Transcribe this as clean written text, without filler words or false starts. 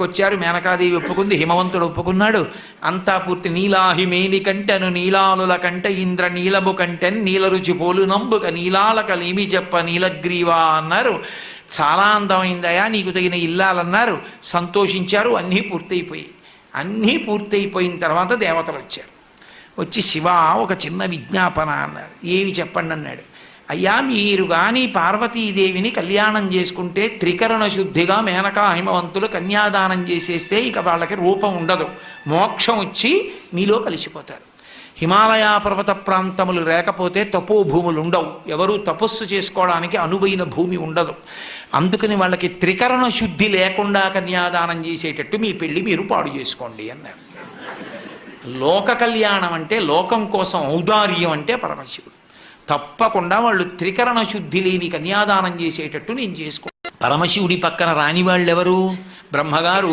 వచ్చారు. మేనకాదేవి ఒప్పుకుంది, హిమవంతుడు ఒప్పుకున్నాడు. అంతా పూర్తి. నీలాహిమేని కంటెను నీలానుల కంట ఇంద్ర నీలము కంటెన్ నీల రుచి పోలు నంబుక నీలాలకలేమి చెప్ప నీలగ్రీవా అన్నారు. చాలా అందమైందయా, నీకు తగిన ఇల్లాలన్నారు. సంతోషించారు. అన్నీ పూర్తయిపోయి పూర్తయిపోయిన తర్వాత దేవతలు వచ్చారు. వచ్చి శివ ఒక చిన్న విజ్ఞాపన అన్నారు. ఏమి చెప్పండి అన్నాడు. అయ్యా, మీరు కానీ పార్వతీదేవిని కళ్యాణం చేసుకుంటే త్రికరణ శుద్ధిగా మేనకా హిమవంతులు కన్యాదానం చేసేస్తే ఇక వాళ్ళకి రూపం ఉండదు, మోక్షం వచ్చి మీలో కలిసిపోతారు. హిమాలయ పర్వత ప్రాంతములు లేకపోతే తపోభూములు ఉండవు, ఎవరూ తపస్సు చేసుకోవడానికి అనువైన భూమి ఉండదు. అందుకని వాళ్ళకి త్రికరణ శుద్ధి లేకుండా కన్యాదానం చేసేటట్టు మీ పెళ్ళి మీరు పాడు చేసుకోండి అన్నారు. లోక కళ్యాణం అంటే, లోకం కోసం ఔదార్యం అంటే పరమశివుడు. తప్పకుండా వాళ్ళు త్రికరణ శుద్ధి లేని కన్యాదానం చేసేటట్టు నేను చేసుకో. పరమశివుడి పక్కన రాని వాళ్ళెవరు? బ్రహ్మగారు